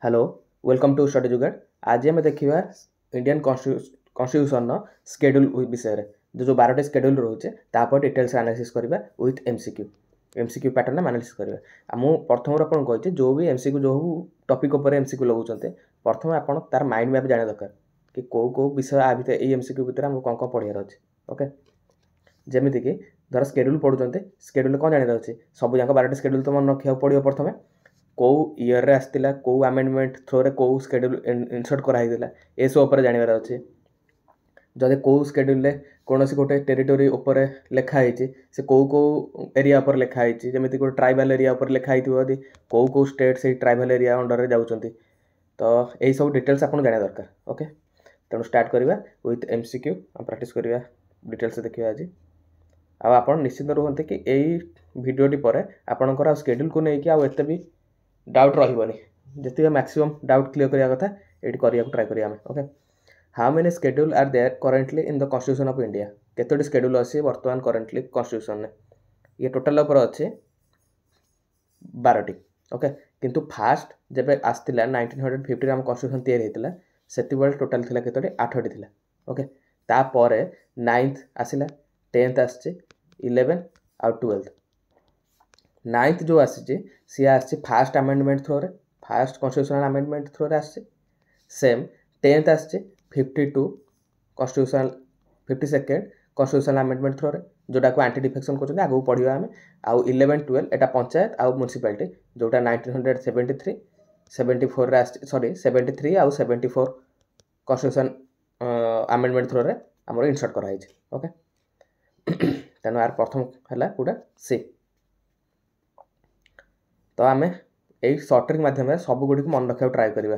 Hello welcome to study जुगाड़। आज आम देखा इंडियन कन्स्टिट्यूशन स्केड्यूल विषय में जो 12टी स्केड्यूल रोचे तापर डिटेल्स एनालिसिस करवा विथ एमसीक्यू पैटर्न एनालिसिस करवा। मुझे प्रथम आपको कही जो भी एमसीक्यू जो टॉपिक उपर एमसीक्यू लगाते प्रथम आप तार माइंड मैप जाना दरकार कि कौ विषय आ भितर ये एमसीक्यू भितर आमको कौन कौन पढ़ार अच्छे। ओके जमीक धर स्केड्यूल पढ़ुंट स्केड्यूल कौन जानार अच्छे सब जाक 12टी स्केड्यूल तो मन रखा पड़ो प्रथम कौ इयर रे आसला कौ आमेंडमेंट थ्रो रे कौ स्केड्यूल इनसर्ट कराइला ये सब उपर जानवर अच्छे। जदि कौ स्केड्यूल कौन सी गोटे टेरिटोरी उपर लिखाई से कौ कौ एरिया उपर लिखाई जमी गोटे ट्राइबल एरिया उपर लिखाई यदि कौ कौ स्टेट से ट्राइबल एरिया अंडर जाऊँच तो यही सब डिटेल्स आपको जाना दरकार। ओके तेणु स्टार्ट करवा विथ एमसीक्यू प्रैक्टिस करवा डिटेल्स देखिए आज आप निश्चित रुहते कि यही भिडियोटी पर आपणकर स्केड्यूल को लेकिन आउ एत भी डाउट रही जितने मैक्सिमम डाउट क्लियर करने कथा ये करने ट्राए करिए। Okay how many schedule are there currently in the constitution of India केतोटी स्केड्यूल अच्छे बर्तमान करेंटली कन्स्टिट्यूशन में ये टोटाल उपर अच्छे 12टी। ओके किंतु फास्ट जब आसला 1950 आम कन्स्टिट्यूशन तैयारी होता से टोटाल थी केतोटी 8टी थी। ओके तापर 9th आसला 10th आसचे 11 आउ 12th 9th जो आसी सी आसी फास्ट आमेंडमेंट थ्रो रे फास्ट कन्स्टिट्यूशनल आमेंडमेंट थ्रो रे आसी सेम 10th आसी 52 constitutional 52nd constitutional amendment throw रे जोटा को एंटी डिफेक्शन कर आगे पढ़ा आम आउ 11 12 एटा पंचायत आउ म्युनिसिपालिटी जोटा 1973 74 रे सॉरी 73 आउ 74 कन्स्टिट्यूशन आमेंडमेंट थ्रो रे हमर इनसर्ट कराई। ओके तेणु यार प्रथम है पूरा सी तो आम यही सर्ट ट्रिक मध्यम सबुगुड़ी मन रखा ट्राए करवा।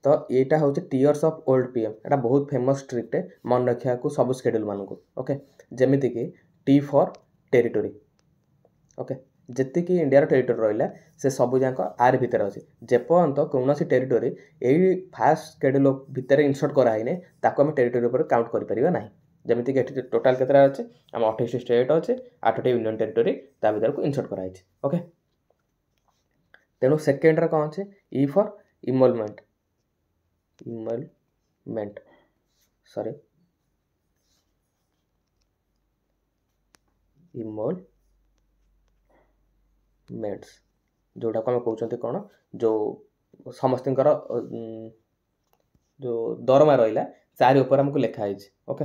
तो यहाँ हूँ टीयर्स ऑफ ओल्ड पीएम एटा बहुत फेमस ट्रिक्टे मन रखा सब स्केड्यूल मानक। ओके जमीक टी फॉर टेरिटोरी। ओके जी इंडिया टेरिटोरी रहा से सब जाक आर भितर अच्छे जेपर्यंत कौन टेरिटोरी यही फास्ट स्केड्यूल भितर इनसर्ट कराइने ताको आम टेरिटोरी पर काउंट करना जमीक टोटाल केतटा अच्छे आम 28 स्टेट अच्छे 8टी यूनियन टेरिटोरी ता भर को इनसर्ट कराई। ओके तेणु सेकेंड कौन अच्छे ई फॉर इमोलमेंट सॉरी इमोलमेंट्स जोटा को आम कहते कौन जो समस्त जो दरमा रहा सारी उपर आमको लिखाई। ओके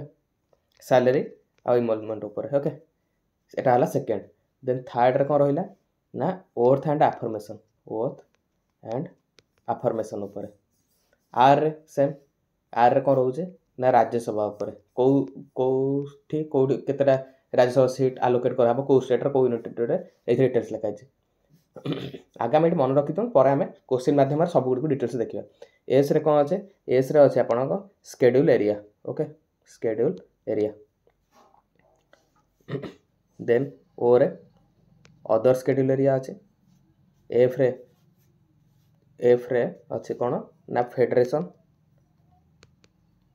सैलरी आ इमोलमेंट उपर। ओके एटा है सेकेंड देन थर्ड रे कौन रहा ना ओर्थ एंड आफर्मेशन उपर आर रे सेम आर रे कौन रोचे ना राज्यसभा उपर कौटी कौटी केतटा राज्यसभा सीट आलोकेट करा कौ स्टेट कौ यूनिट ये डिटेल्स लिखाई आगामी ये मन रखी पर आम क्वेश्चन मध्यम सबुड़ डिटेल्स देखा। एस रे कौन अच्छे एस रे अच्छे आपन schedule area. Okay schedule area then ओ रे अदर स्केड्यूल एरिया अच्छे एफ रे अच्छे कौन ना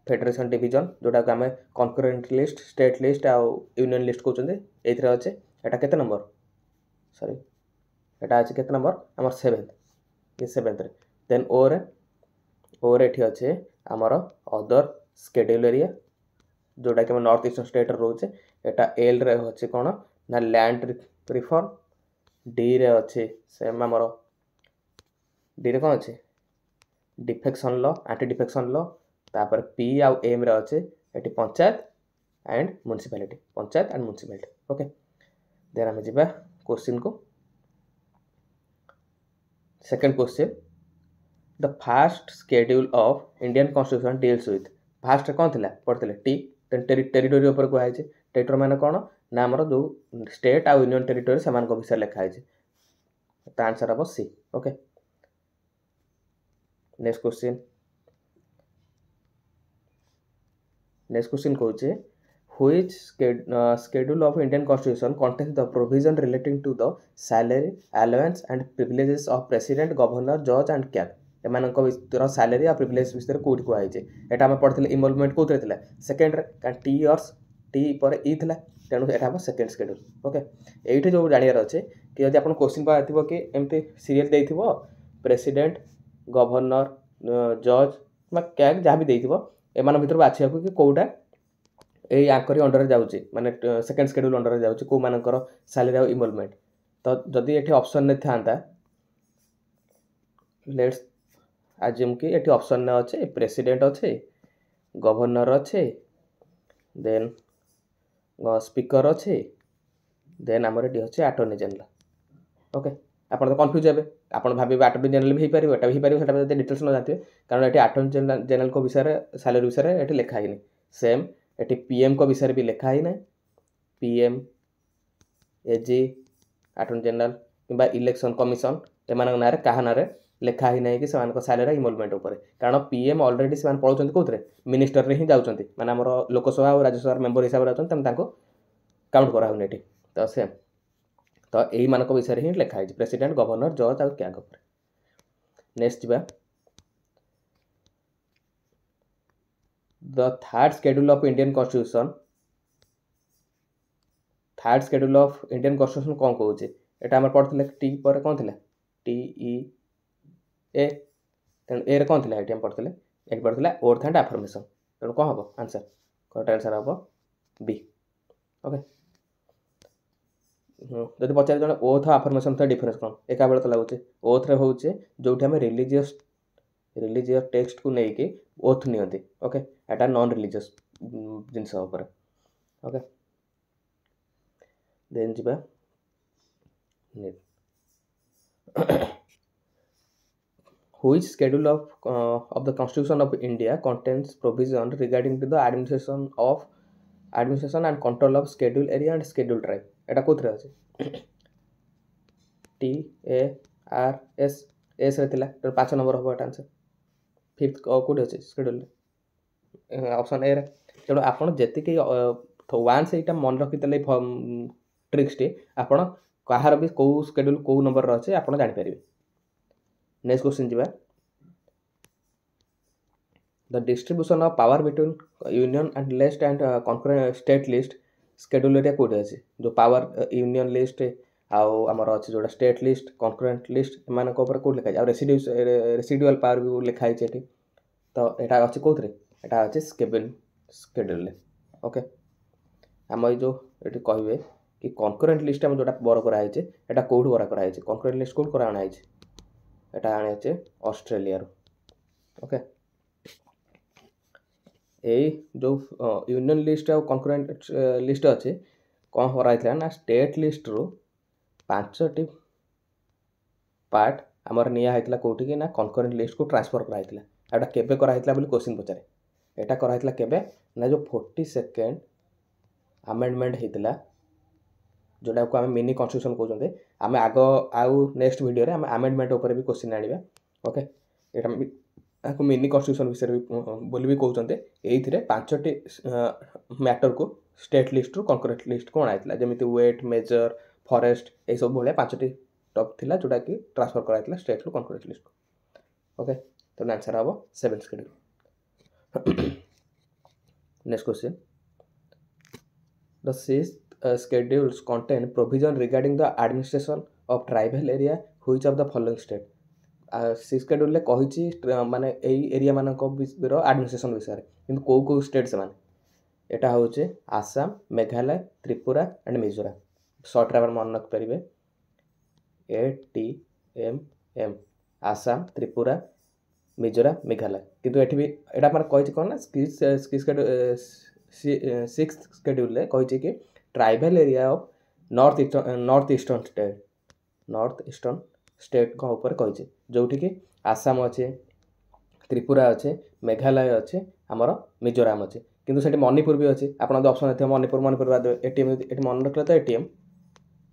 फेडरेशन डिवीजन जोटा को आम कनकरेंट लिस्ट स्टेट लिस्ट आउ यूनियन लिस्ट कहते ये अच्छे एटा केते नंबर सॉरी एटा अच्छे केते नंबर आमर 7th ये 7th रे देन ओ रे एठी अच्छे आमर अदर स्केड्यूल एरिया जोटा कि नॉर्थ ईस्टर्न स्टेट रोचे एटा एल रे अच्छे कौन ना लैंड रिफॉर्म डी रे अच्छे सेम आमर डी रे कौन अच्छे defection law anti defection law तापर पी आउ एम रे अच्छे एटी panchayat and municipality. Okay then आम जा क्वेश्चन को second question the first schedule of Indian constitution deals with first कौन थी पढ़ते टी टेरिटोरी उपर कहुई टेरिटोरी मान कौन ना आमर जो स्टेट आउ यूनियन टेरिटोरी से विषय लिखाई तो आंसर हम सी। ओके नेक्स्ट क्वेश्चन कहूँ which schedule of Indian constitution contains the provision relating to the salary allowance and privileges of president governor जज एंड कैग एम सैलरी आ प्रिविलेज विषय कौट कहुई एटा आम पढ़ते इनवॉल्वमेंट कौन थी सेकेंड टी इयर्स टी पर ई थी तेणु यहाँ हम सेकेंड स्केड्यूल। ओके ये जो जानवर अच्छे कि जब आप क्वेश्चन पार कि एमती सीरियल दे प्रेसिडेंट गवर्नर जज ବା କ୍ୟାଗ୍ ଯାହା ବି ଦେଇଥିବ ଏମାନଙ୍କ ଭିତରୁ ବାଛିବାକୁ କି କେଉଁଟା ଏଇ ଆଙ୍କରି ଅଣ୍ଡରରେ ଯାଉଛି ମାନେ ସେକେଣ୍ଡ ସ୍କେଡ୍ୟୁଲ୍ ଅଣ୍ଡରରେ ଯାଉଛି କେଉଁମାନଙ୍କର ସାଲାରୀ ଆଉ ଇନଭଲଭମେଣ୍ଟ। ତ ଯଦି ଏଠି ଅପସନ୍ରେ ଥାନ୍ତା ଲେଟ୍ସ ଆଜ୍ୟୁମ୍ କି ଏଠି ଅପସନ୍ରେ ଅଛି ପ୍ରେସିଡେଣ୍ଟ ଅଛି, ଗଭର୍ଣ୍ଣର ଅଛି, ଦେନ୍ ସ୍ପିକର ଅଛି, ଦେନ୍ ଆମର ଏଠି ଅଛି ଆଟର୍ଣ୍ଣି ଜେନେରାଲ। ଓକେ, ଆପଣ ତ କନଫ୍ୟୁଜ୍ ହେବେ, ଆପଣ ଭାବିବେ ଆଟର୍ଣ୍ଣି ଜେନେରାଲ ବି ହେଇପାରିବ, ଏଟା ବି ହେଇପାରିବ, ସେଟା ଯଦି ଡିଟେଲ୍ସ ନ ଜାଣିଥିବେ, କାରଣ ଏଠି ଆଟର୍ଣ୍ଣି ଜେନେରାଲଙ୍କ ବିଷୟରେ ସାଲାରୀ ବିଷୟରେ ଏଠି ଲେଖା ହେଇନି। ସେମ୍ ଏଠି ପିଏମ୍ଙ୍କ ବିଷୟରେ ବି ଲେଖା ହେଇନାହିଁ। ପିଏମ୍, ଏଜି, ଆଟର୍ଣ୍ଣି ଜେନେରାଲ କିମ୍ବା ଇଲେକ୍ସନ୍ କମିଶନ ଏମାନଙ୍କ ନାଁରେ କାହା ନାଁରେ ଲେଖା ହେଇନାହିଁ କି ସେମାନଙ୍କ ସାଲାରୀ ଇନଭଲଭମେଣ୍ଟ ଉପରେ, କାରଣ ପିଏମ୍ ଅଲରେଡ଼ି ସେମାନେ ପଳାଉଛନ୍ତି କେଉଁଥିରେ ମିନିଷ୍ଟରରେ ହିଁ ଯାଉଛନ୍ତି, ମାନେ ଆମର ଲୋକସଭା ଆଉ ରାଜ୍ୟସଭାର ମେମ୍ବର ହିସାବରେ ଯାଉଛନ୍ତି, ତେଣୁ ତାଙ୍କୁ କାଉଣ୍ଟ କରାହେଉନି ଏଠି। ତ ସେମ୍ ତ ଏଇମାନଙ୍କ ବିଷୟରେ ହିଁ ଲେଖା ହେଇଛି ପ୍ରେସିଡେଣ୍ଟ, ଗଭର୍ଣ୍ଣର, ଜଜ୍ ଆଉ କ୍ୟାଗ୍ ଉପରେ। ନେକ୍ସଟ ଯିବା the third schedule of Indian constitution. Third schedule of Indian constitution କ'ଣ କହୁଛି? ଏଇଟା ଆମର ପଢ଼ିଥିଲେ ଟି ପରେ କ'ଣ ଥିଲା? TE A। ତେଣୁ ଏରେ କ'ଣ ଥିଲା? ଏଠି ଆମେ ପଢ଼ିଥିଲେ, ଏଠି ପଢ଼ିଥିଲା ଓଥ୍ ଆଣ୍ଡ ଆଫର୍ମେସନ୍। ତେଣୁ କ'ଣ ହେବ ଆନ୍ସର୍? କରେକ୍ଟ ଆନ୍ସର୍ ହେବ B। ଓକେ, ଯଦି ପଚାରେ ଜଣେ ଓଥ୍ ଆଉ ଆଫର୍ମେସନ୍ ଭିତରେ ଡିଫରେନ୍ସ କ'ଣ, ଏକା ବେଳେ ତ ଲାଗୁଛି। ଓଥ୍ରେ ହେଉଛି ଯେଉଁଠି ଆମେ ରିଲିଜିୟସ୍ ଟେକ୍ସଟକୁ ନେଇକି ଓଥ୍ ନିଅନ୍ତି। ଓକେ, ଏଟା ନନ୍ ରିଲିଜିୟସ୍ ଜିନିଷ ଉପରେ। ଓକେ, ଦେନ୍ ଯିବା Which schedule of the Constitution of India contains provision regarding to the administration and control of scheduled area and scheduled tribe? এটা কোথায় আছে? TARS S রে ଥିଲା, ତ 5 ନମ୍ବର ହେବ ଏଟା ଆନ୍ସର। ଫିଫ୍ଥ କୋଉଠି ଅଛି ସ୍କେଡ୍ୟୁଲ? ଅପସନ୍ ଏ ରେ। ତେଣୁ ଆପଣ ଯେତିକି ୱାନ୍ସ ଏଇଟା ମନେ ରଖିଦେଲେ ଟ୍ରିକ୍ସଟି, ଆପଣ କାହାର ବି କେଉଁ ସ୍କେଡ୍ୟୁଲ୍ କେଉଁ ନମ୍ବରରେ ଅଛି ଆପଣ ଜାଣିପାରିବେ। ନେକ୍ସଟ କ୍ୱେଶ୍ଚିନ୍ ଯିବା। The distribution of power between union and list and concurrent state list schedule area କେଉଁଠି ଅଛି? ଯେଉଁ ପାୱାର ୟୁନିୟନ୍ ଲିଷ୍ଟ ଆଉ ଆମର ଅଛି ଯେଉଁଟା ଷ୍ଟେଟ୍ ଲିଷ୍ଟ, କନକରେଣ୍ଟ ଲିଷ୍ଟ, ଏମାନଙ୍କ ଉପରେ କେଉଁଠି ଲେଖା ହେଇଛି? ଆଉ ରେସିଡୁଆଲ୍ ପାୱାର ବି ଲେଖା ହେଇଛି ଏଠି। ତ ଏଇଟା ଅଛି କେଉଁଥିରେ? ଏଇଟା ଅଛି ସ୍କେଡ୍ୟୁଲ୍ରେ। ଓକେ, ଆମ ଏଇ ଯେଉଁ ଏଠି କହିବେ କି କନକରେଣ୍ଟ ଲିଷ୍ଟ ଆମେ ଯେଉଁଟା ବର କରାହେଇଛି ଏଇଟା କେଉଁଠୁ ବର କରାହେଇଛି? କନକରେଣ୍ଟ ଲିଷ୍ଟ କେଉଁଠୁ କରା ଅଣାହେଇଛି? ଏଇଟା ଆଣିଛି ଅଷ୍ଟ୍ରେଲିଆରୁ। ଓକେ, ଏଇ ଯେଉଁ ୟୁନିୟନ୍ ଲିଷ୍ଟ ଆଉ କନକରେଣ୍ଟ ଲିଷ୍ଟ ଅଛି କ'ଣ କରାହେଇଥିଲା ନା ଷ୍ଟେଟ୍ ଲିଷ୍ଟରୁ 5ଟି ପାର୍ଟ ଆମର ନିଆ ହେଇଥିଲା କେଉଁଠିକି ନା କନକରେଣ୍ଟ ଲିଷ୍ଟକୁ ଟ୍ରାନ୍ସଫର୍ କରାହେଇଥିଲା। ଏଇଟା କେବେ କରାହେଇଥିଲା ବୋଲି କ୍ୱେଶ୍ଚିନ୍ ପଚାରେ। ଏଇଟା କରାହେଇଥିଲା କେବେ ନା ଯେଉଁ 42nd ଆମେଣ୍ଡମେଣ୍ଟ ହେଇଥିଲା, ଯେଉଁଟାକୁ ଆମେ ମିନି କନଷ୍ଟିଟ୍ୟୁସନ୍ କହୁଛନ୍ତି। ଆମେ ଆଉ ନେକ୍ସଟ ଭିଡ଼ିଓରେ ଆମେ ଆମେଣ୍ଡମେଣ୍ଟ ଉପରେ ବି କ୍ୱେଶ୍ଚିନ୍ ଆଣିବା। ଓକେ, ଏଇଟା ତାକୁ ମିନି କନଷ୍ଟିଟ୍ୟୁସନ୍ ବିଷୟରେ ବୋଲି ବି କହୁଛନ୍ତି। ଏଇଥିରେ 5ଟି ମ୍ୟାଟରକୁ ଷ୍ଟେଟ୍ ଲିଷ୍ଟରୁ କନକରେଣ୍ଟ ଲିଷ୍ଟକୁ ଅଣାଯାଇଥିଲା, ଯେମିତି ୱେଟ୍, ମେଜର, ଫରେଷ୍ଟ, ଏଇସବୁ ଭଳିଆ 5ଟି ଟପ୍ ଥିଲା ଯେଉଁଟାକି ଟ୍ରାନ୍ସଫର୍ କରାଯାଇଥିଲା ଷ୍ଟେଟ୍ରୁ କନକରେଣ୍ଟ ଲିଷ୍ଟକୁ। ଓକେ, ତେଣୁ ଆନ୍ସର୍ ହେବ 7th schedule. Next question. The 6th schedules contain provision regarding the administration of tribal area which of the following state? 6th scheduleରେ କହିଛି ମାନେ ଏଇ ଏରିଆ ମାନଙ୍କ ଆଡମିନିଷ୍ଟ୍ରେସନ୍ ବିଷୟରେ, କିନ୍ତୁ କେଉଁ କେଉଁ ଷ୍ଟେଟ୍ ସେମାନେ? ଏଇଟା ହେଉଛି ଆସାମ, ମେଘାଳୟ, ତ୍ରିପୁରା ଆଣ୍ଡ ମିଜୋରାମ। ସର୍ଟରେ ଆପଣ ମନେ ରଖିପାରିବେ ATMM, ଆସାମ, ତ୍ରିପୁରା, ମିଜୋରାମ, ମେଘାଳୟ। କିନ୍ତୁ ଏଠି ବି ଏଇଟା ମାନେ କହିଛି କ'ଣ ନା 6th scheduleରେ କହିଛି କି tribal area of north eastern state ऊपर कही जोटि कि आसाम अच्छे, त्रिपुरा अच्छे, मेघालय अच्छे, आमर मिजोराम अच्छे, किंतु से मणिपुर भी अच्छे। आप ऑप्शन थे मणिपुर बाद एटीएम मन रखिले तो एटीएम,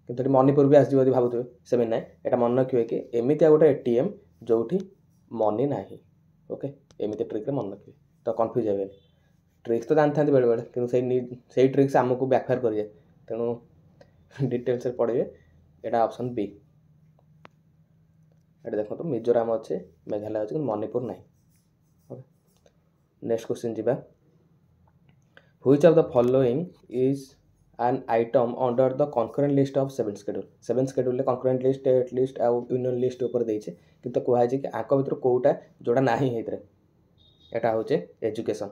किंतु मणिपुर भी आसो भावुए सेमती ना। यहाँ मन रखिए कि एमती गोटे एटीएम जोटी मनी ना। ओके, एमती ट्रिक मन रखिए तो कन्फ्यूज हे। ट्रिक्स तो जानते बेले बेले कि से ट्रिक्स आमको बैकफायर करें, तेणु डिटेल्स पढ़े। यहाँ ऑप्शन बी। ये देखो मिजोराम अच्छे, मेघालय अच्छे, मणिपुर ना। ओके, नेक्स्ट क्वेश्चन जी। Which of the following is an item under the concurrent list of 7 schedule 7 schedule concurrent list state list ଆଉ union list ଉପରେ ଦେଇଛି କିନ୍ତୁ କୁହାଯାଇଛି କି ଆଙ୍କ ଭିତରୁ କୋଉଟା ଯୋଉଟା ନାହିଁ ହେଇଥିରେ ଏଟା ହଉଛି education.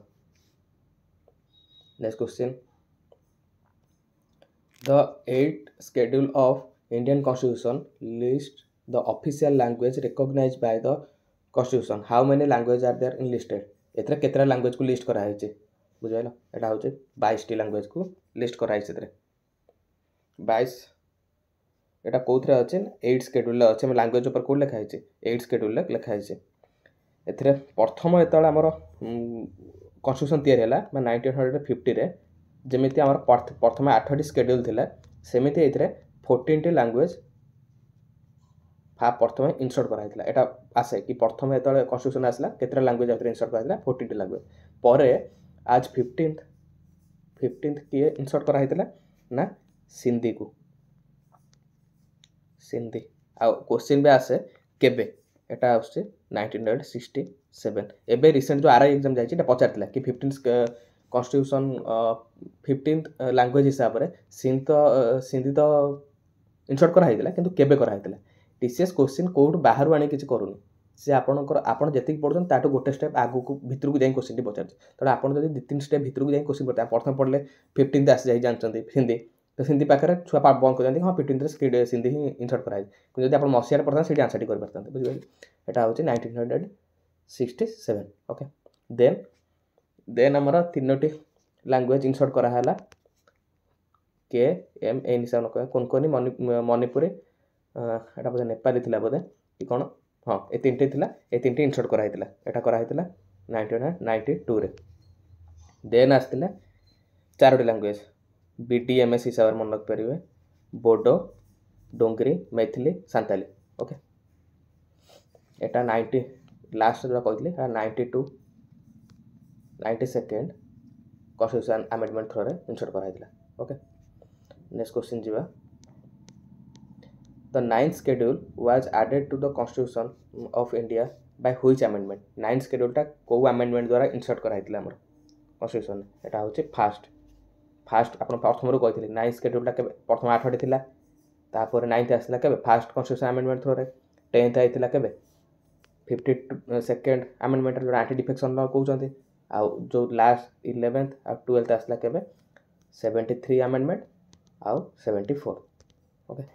Next question. The 8th schedule of Indian Constitution lists the official language recognized by the Constitution. How many languages are there in listed? एथरे केतरा language को list करा है बुझाइल एटा होचे 22 टी language को list करा है एथरे 22 एटा कोथरे अछि 8 schedule ले अछि हम language ऊपर को लिखा है 8 schedule ले लिखा है एथरे प्रथम एतळ हमर constitution तयार हैला 1950 रे जेमिति हमर प्रथम 8 टी schedule थिला सेमिति एथरे 14 टी language प्रथम इनसर्ट कराइला एटा आसे कि प्रथम एतळे कन्स्टिट्यूशन आसला केतरा language Athare insert कराइला 14 T language परे आज 15th किए इनसर्ट कराइला ना सिंधी को सिंधी आ क्वेश्चन बे आसे केबे एटा आसे 1967 एबे रिसेंट जो आरआई एग्जाम जायछि एटा पचारतला कि 15th कन्स्टिट्यूशन 15th लैंग्वेज हिसाब रे सिंधी तो इनसर्ट कराइला किंतु केबे कराइला टीसीएस क्वेश्चन कोड बाहर आनी किसी करूनी से आपणकर आपन जति पढ़ुछन ताटो गोटे स्टेप आगु को भितर को जाई क्वेश्चन टी पचार तडा आपन जदि 2-3 स्टेप भितर को जाई क्वेश्चन पड़ता प्रथम पढ़ले 15th आसी जाई जानचंदी हिंदी तो हिंदी पाखरे छुआ पाठ बंद कर हां 15th स्किड हिंदी ही इनसर्ट कराई कि जदि आपन मसियार पढ़ता सेठी आंसर टी कर परतन बुझिबे एटा होची 1967 ओके देन हमरा तीनोटी लैंग्वेज इनसर्ट करा हला के एम ए निशान को कोनकोनी मणिपुरी एटा बोधे नेपाली थिला बोधे कि कोन हां ए तीनटे थिला ए तीनटे इनसर्ट करा हितला एटा करा हितला 1992 रे देन आस्तिला चारोटी लैंग्वेज बीडीएमएस हिसाब मन रख परिवे बोडो डोंगरी मैथिली सांताली ओके एटा 90 लास्ट जो कहतले 92 92nd कन्स्टिट्यूशन अमेंडमेंट थ्रो रे इनसर्ट करा हितला ओके नेक्स्ट क्वेश्चन जीवा The 9th schedule was added to the Constitution of India by which amendment? 9th schedule टा को amendment द्वारा insert करा हितला हमर Constitution एटा होचे फर्स्ट आपण प्रथम रो कहितले 9th schedule टा के प्रथम 8 थिला तापर 9th आसला के फर्स्ट Constitution amendment थ्रो रे 10th आइतला के 52nd amendment रो एंटी डिफेक्शन लो कहउचंती आ जो लास्ट 11th आ 12th आसला के 73 amendment आ 74 okay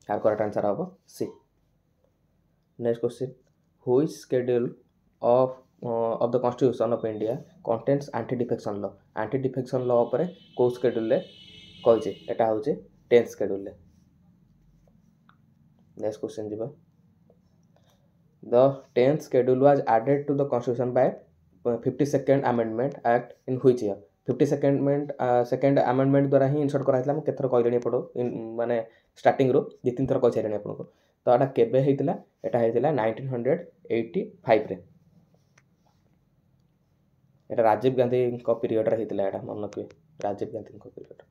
Our correct answer of C. Next question. Which schedule of the Constitution of India contains anti-defection law? Anti-defection law पर को schedule ले कौन सी? एटा हो जे 10th schedule ले. Next question जीवा. The 10th schedule was added to the Constitution by 52nd Amendment Act in which year? 52nd amendment द्वारा ही insert करा हितला हम केथर कहलेनी पडो माने स्टार्टिंग रो दि तीन थर कह छेरेनी आपन को तो एटा केबे हेतिला एटा हेतिला 1985 रे एटा राजीव गांधी को पीरियड रे हेतिला एटा मन रखबे राजीव गांधी को पीरियड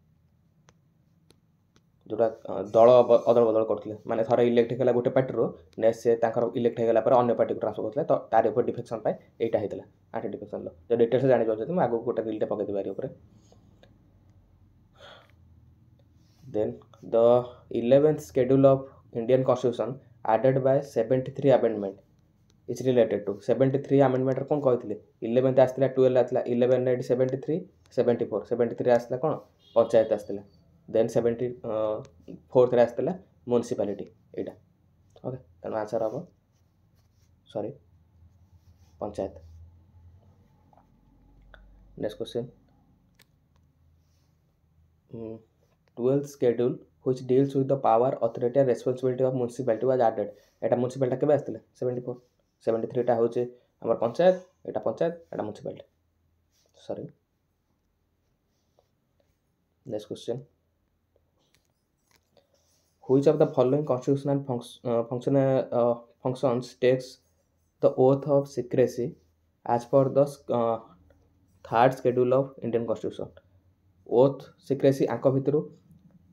जोटा दल अदल बदल करथिले माने थरे इलेक्ट हेला गोटे पार्टी रो नेक्स्ट से तांकर इलेक्ट हेगला पर अन्य पार्टी को ट्रांसफर करथिले तो तार ऊपर डिफेक्शन पाए एटा हेतिला एंटी डिफेक्शन लो जो डिटेल्स जानि पाछे हम आगो गोटे रील टे पके दिबारी ऊपर then the 11th schedule of Indian Constitution added by 73 amendment is related to 73 amendment रे कोन कहथिले 11th आस्तिला 12 आस्तिला 11 रे 73 74 73 आस्तिला कोन पंचायत आस्तिला then 74th रे आस्तिला म्युनिसिपैलिटी एटा ओके तनो आंसर हो sorry panchayat next question 12th schedule which deals with the power authority and responsibility of municipality was added Etah municipality केबे आस्तिला 74 73 टा होचे हमर पंचायत एटा municipality sorry next question which of the following constitutional functions takes the oath of secrecy as per the 3rd schedule of Indian Constitution oath secrecy आंक भितरु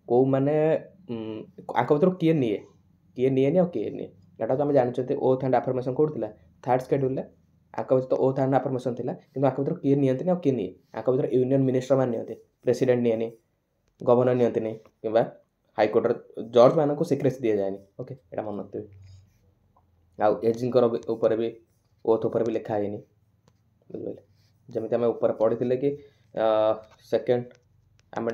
को माने आंक भितरु किए निए नि किए निए एटा तो हम जानछते ओथ एंड अफर्मेशन कोड थिला 3rd schedule ले आंक भितर ओथ एंड अफर्मेशन थिला किंतु आंक भितर किए नियंती नि किए निए आंक भितर यूनियन मिनिस्टर मान नियंती प्रेसिडेंट नियनि गवर्नर नियंती नहीं कि हाईकोर्टर जज मानक सिक्रेसी दि जाए ओके यहाँ मन रखिए आउ एजिंग ऊपर भी ओथ उपर भी लिखा है बुझे जमी आम ऊपर पढ़ी कि सेकेंड आम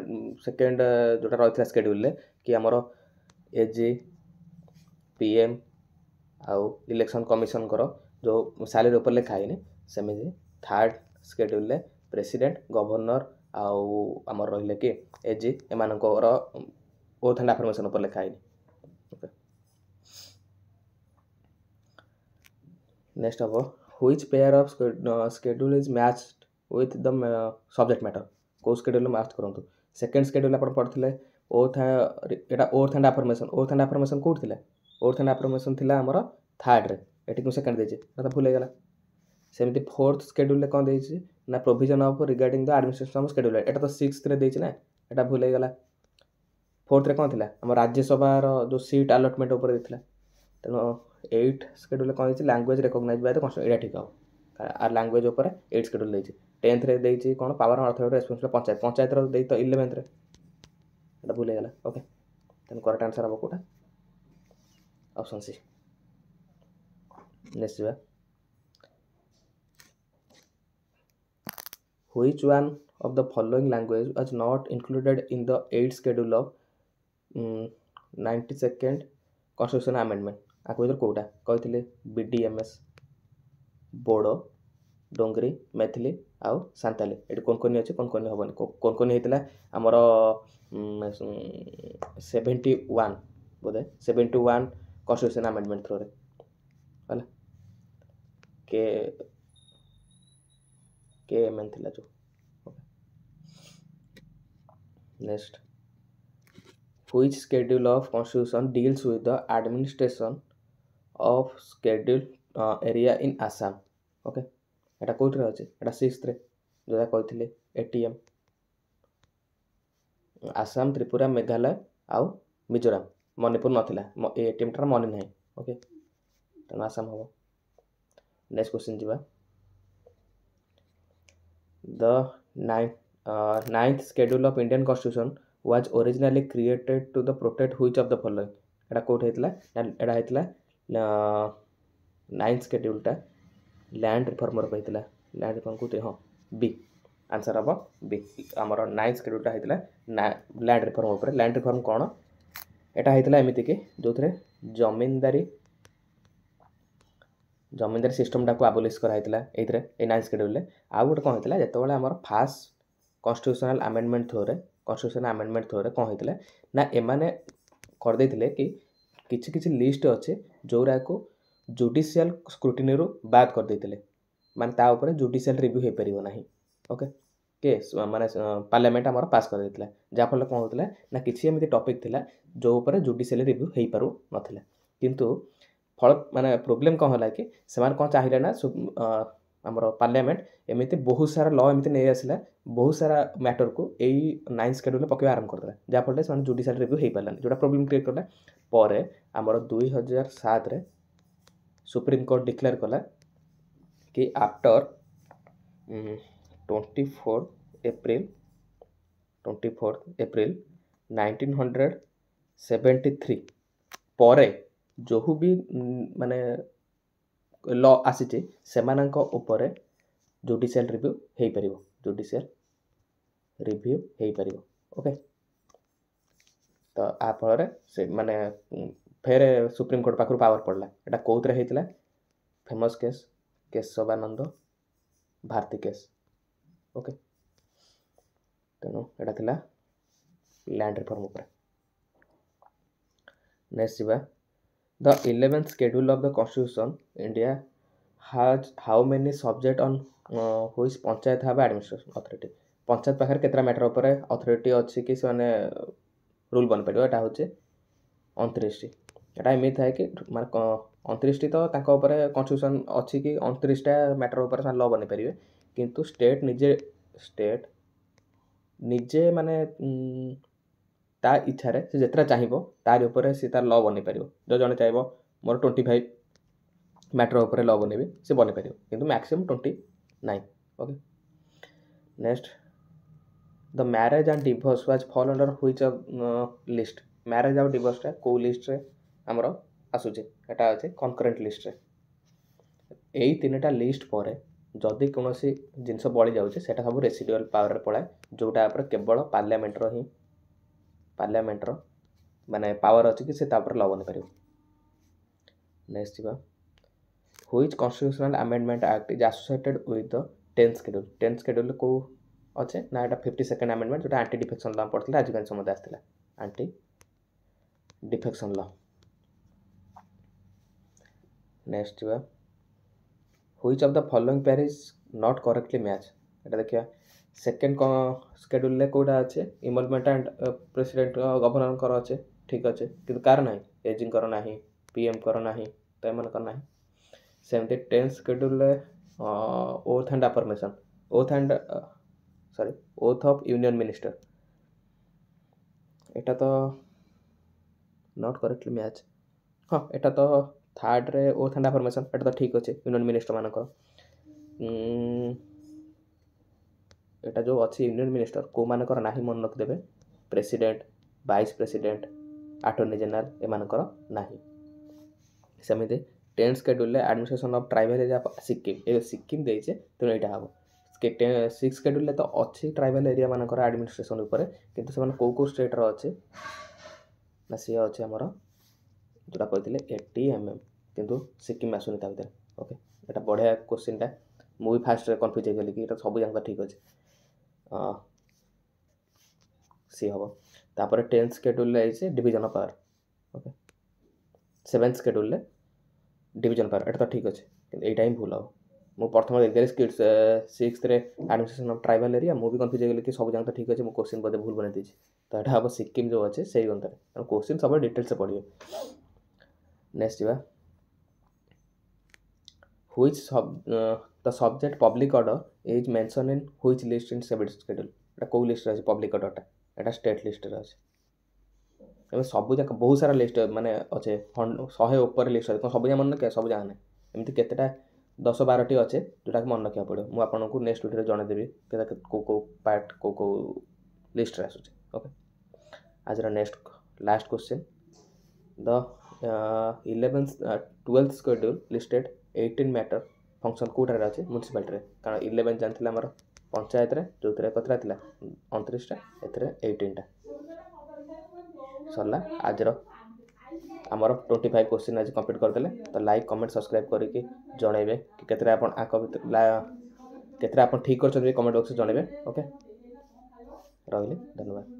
सेकेंड जोटा रही स्केड्यूल कि आमर एजी पीएम आउ इलेक्शन कमिशन कर जो सैलरी ऊपर लिखा है सेमती थर्ड स्केड्यूल प्रेसिडेंट गवर्नर आउ आमर रही कि एजी एमानकर ओथ एंड अफर्मेशन ऊपर लिखा है नेक्स्ट हम which pair of schedule is matched with the subject matter को स्केड्यूल मैच करूँ सेकेंड स्केड्यूल आप पढ़ते ओथ यहाँ ओथ एंड अफर्मेशन कौट थी ओथ एंड अफर्मेशन थी आमर थर्ड रे ये सेकेंड देती तो भूल होगा सेमती फोर्थ स्केड्यूल कौन देती ना provision of regarding the administration of schedule यहाँ तो सिक्स देती ना यहाँ भूल होगा फोर्थ रे कौन थी आम राज्यसभा जो सीट अलटमेंट उपर देता तेणु 8 स्केड्यूल कौन देती language recognise by the constitution यहाँ ठीक हम आर लैंग्वेज उपर 8 स्केड्यूल देती 10th रे देती कौन power and authority responsible panchayat panchayat रे तो 11th रे यहाँ भूल होगा ओके तेणु करेक्ट आंसर हम कौटा ऑप्शन सी नेक्स्ट जा which one of the following language was not included in the 8th schedule of 92nd constitutional amendment आको इधर कोटा कहते बीडीएमएस बोडो डोंगरी मैथिली आउ सांताली ये कोनकोनी अच्छे कोनकोनी हेनी कोनकोनी होता आमर 71 बोधे 71 कन्स्टिट्यूशन अमेंडमेंट थ्रो है के एम एन थिला जो next which schedule of constitution deals with the administration of schedule area in Assam okay यहाँ कौटे अच्छे यहाँ 6th रे जो कहते एटीएम आसाम त्रिपुरा मेघालय आउ मिजोराम मणिपुर नाला एटीएम टार मन ना ओके तेना आसाम हम नेक्स्ट क्वेश्चन जी The ninth schedule of Indian Constitution was originally created to the protect which of the following Etah coat हेतला Etah हेतला ninth schedule टा लैंड रिफॉर्मर पइतला लैंड रिफॉर्म कोते हां बी आंसर अब B हमर ninth schedule टा हेतला land reform ऊपर land reform कोन एटा हेतला एमिति कि जोथरे जमींदारी system टाक आबोलिश कराइला ये ninth schedule आउ गोटे कौन होता है जो आम फास्ट कन्स्टिट्यूशनल आमेंडमेंट थ्रो रे कौन होता ना एमाने करदे कि किछि लिस्ट अच्छे जोरा को जुडिशियल स्क्रूटिनी रू बाद करदे माने ता ऊपर जुडिशियल रिव्यू हो पारिबो नाही ओके के माने पार्लियामेंट आमर पास कर देथिला जाफल कौन होता ना किछि एमिति टॉपिक थिला जो ऊपर जुडिशियल रिव्यू हो पारु नथिला किंतु फल माने प्रोब्लेम कौन है कि से कौन चाहिए ना आमर पार्लियामेंट एमती बहुत सारा लॉ एमती नहीं आसला बहुत सारा मैटर को यही नाइन्थ स्केड्यूल पकड़ आरंभ करदेला जहाँफल से जुडिशियल रिव्यू हो पारानी जोटा प्रोब्लेम क्रिएट कला पर आमर 2007 रे सुप्रीम कोर्ट डिक्लेयर कला कि आफ्टर 24 एप्रिल 1973 पर जो भी माने लॉ आसी सेमानक ऊपर जुडिशियल रिव्यू हो पारिबो ओके तो आ फल से माने फेर सुप्रीम कोर्ट पाखर पावर पड़ला एटा कोथरे हेतला famous case Kesavananda Bharati case okay तेणु एटा थिला लैंड रिफॉर्म ऊपर नेक्स्ट जीवा The 11th schedule of the Constitution, India has how many subject on which panchayat have administration authority? Panchayat पाखर केतरा मैटर ऊपर अथॉरिटी अच्छी कि से रूल बन पारिबो एटा होचे 29 टी एटा एमित है कि माने 29 टी तो तांको ऊपर कॉन्स्टिट्यूशन अच्छी कि 29 टा मैटर ऊपर से लॉ बन पारिबे किंतु स्टेट निजे माने ता इच्छा रे से जेतरा चाहिबो तार ऊपर से तार लॉ बनै परिबो जो जने चाहिबो मोर 25 मैटर ऊपर लॉ बनेबे से बनै परिबो किंतु maximum 29 okay next the marriage and divorce was fall under which list marriage और डिवोर्सटा को लिस्ट रे हमर आसुचे एटा अछि कनकरेंट लिस्ट रे एई तीनटा लिस्ट पर जदि कौनसी जिनस बड़ी जाउचे सेटा सब रेसिडुअल पावर रे पड़ाए जोटा पर केवल पार्लियामेंट रो माने पावर अछि कि से तापर लॉ बन करियो नेक्स्ट जीवा which constitutional amendment act is associated with the 10th schedule को अच्छे ना एटा 52nd अमेंडमेंट जोटा एंटी डिफेक्शन लॉ पड़थिला आज काल समय आस्थिला एंटी डिफेक्शन लॉ नेक्स्ट जीवा which of the following pair is not correctly match एटा देखिया सेकंड शेड्यूल ले कोडा अच्छे इनवॉल्वमेंट एंड प्रेसिडेंट गवर्नर कर अच्छे ठीक अच्छे किंतु कार नाही एजिंग कर नाही पीएम कर नाही तो एमन कर नाही सेमते 10th शेड्यूल ले oath and affirmation oath of union minister एटा तो नॉट करेक्टली मैच हाँ एटा तो थर्ड रे ओथ एंड अफर्मेशन एटा तो ठीक अच्छे यूनियन मिनिस्टर मानकर एटा जो अच्छी यूनियन मिनिस्टर को मानकर नाही मन रख देबे president vice president attorney general ए मानकर नाही सेमिते 10th शेड्यूल ले administration of tribal area Sikkim ए सिक्किम देइछे तो एटा हबो 6th शेड्यूल ले तो अच्छी ट्राइबल एरिया मानकर एडमिनिस्ट्रेशन ऊपर किंतु से को स्टेट रो अच्छे ना सी अच्छे हमर जोटा कहते 80 mm किंतु सिक्किम आसुनी ता भीतर ओके एटा बढ़िया क्वेश्चन टा मु भी फास्ट कन्फ्यूज हो गली कि एटा सब जांक ठीक अछि सी हम तापर 10th शेड्यूल ले division of power okay 7th schedule ले डिवीजन पावर एटा तो ठीक अच्छे कि एटा ही भूल हो मु प्रथम देखले स्किल्स 6th रे एडमिनिस्ट्रेशन ऑफ ट्राइबल एरिया मु भी कन्फ्यूज हो गली कि सब जांक ठीक अच्छे मु क्वेश्चन बदे भूल बने दीछि तो एटा अब सिक्किम जो अच्छे सही अंतर क्वेश्चन सब डिटेल से पढ़िए नेक्स्ट जीवा which the subject public order is mention in which list in 7th schedule एटा को लिस्ट रे पब्लिक ऑर्डरटा एटा स्टेट लिस्ट रे अछि एमे सब जाक बहुत सारा लिस्ट माने अच्छे 100 ऊपर लिस्ट अछि सब जा मन के सब जाने एमति केतेटा 10-12 टी अच्छे जोटा मन रखिया पड़ो मु आपन को नेक्स्ट वीडियो जणे देबी केता को पार्ट को लिस्ट रे आसुचे ओके आज रा next last question the 12th schedule listed 18 matter function कोटारे अच्छे म्युनिसिपालिटी रे कारण 11 जानथिला हमर पंचायत रे जोतरे कतरा थिला 29 टा एथरे 18 टा सरला आज रो हमर 25 क्वेश्चन आज कंप्लीट कर देले तो लाइक कमेंट सब्सक्राइब करिके जणैबे कि केतरा आपन आक केतरा आपन ठीक करछन कमेंट बॉक्स जणैबे ओके रहले धन्यवाद।